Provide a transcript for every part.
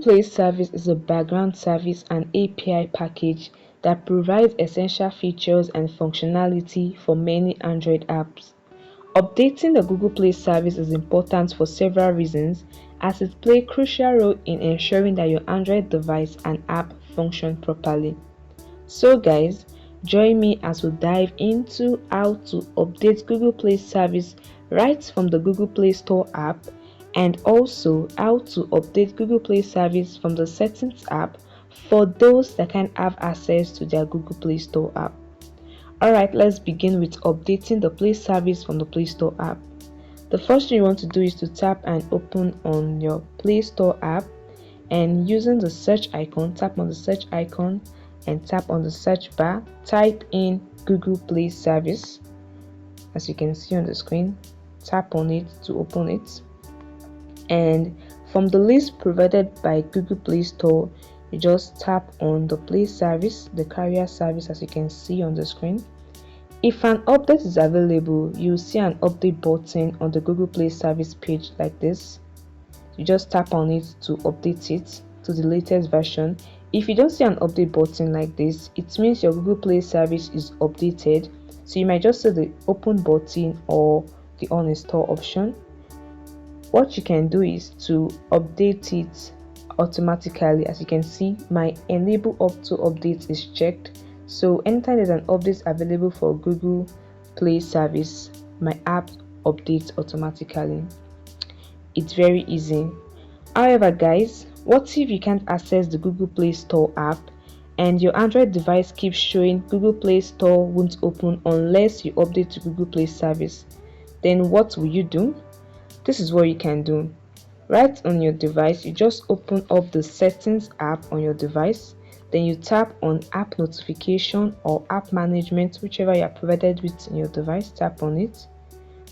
Play Service is a background service and API package that provides essential features and functionality for many Android apps. Updating the Google Play Service is important for several reasons, as it plays a crucial role in ensuring that your Android device and app function properly. So guys, join me as we dive into how to update Google Play Service right from the Google Play Store app, and also how to update Google Play Service from the Settings app for those that can't have access to their Google Play Store app. Alright, let's begin with updating the Play Service from the Play Store app. The first thing you want to do is to tap and open on your Play Store app, and using the search icon, tap on the search icon and tap on the search bar, type in Google Play Service. As you can see on the screen, tap on it to open it, and from the list provided by Google Play Store, you just tap on the Play Service, the carrier service, as you can see on the screen. If an update is available, you'll see an update button on the Google Play Service page like this. You just tap on it to update it to the latest version. If you don't see an update button like this, it means your Google Play Service is updated, so you might just see the open button or the uninstall option. What you can do is to update it automatically. As you can see, my enable auto update is checked, so anytime there's an update available for Google Play Service, my app updates automatically. It's very easy. However guys, what if you can't access the Google Play Store app and your Android device keeps showing Google Play Store won't open unless you update to Google Play Service? Then what will you do? This is what you can do. Right on your device, you just open up the Settings app on your device, then you tap on App Notification or App Management, whichever you are provided with in your device. Tap on it.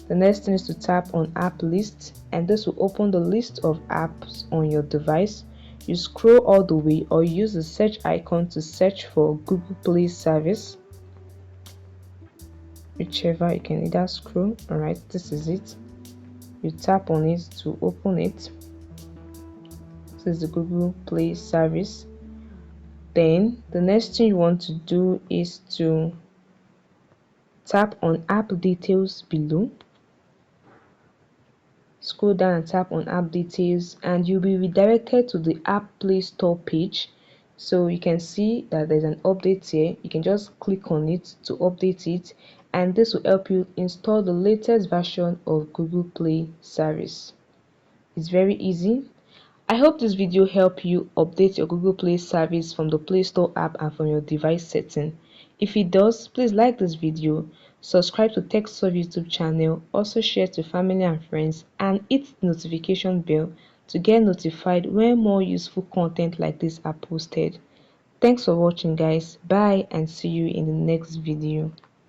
The next thing is to tap on App List, and this will open the list of apps on your device. You scroll all the way or use the search icon to search for Google Play Service, whichever. You can either scroll. Alright, this is it. You tap on it to open it. This is the Google Play Service. Then the next thing you want to do is to tap on App Details below. Scroll down and tap on App Details, and you'll be redirected to the App Play Store page. So you can see that there's an update here. You can just click on it to update it, and this will help you install the latest version of Google Play Service. It's very easy. I hope this video helped you update your Google Play Service from the Play Store app and from your device setting. If it does, please like this video, subscribe to TechSolve YouTube channel, also share to family and friends, and hit the notification bell to get notified when more useful content like this are posted. Thanks for watching guys. Bye, and see you in the next video.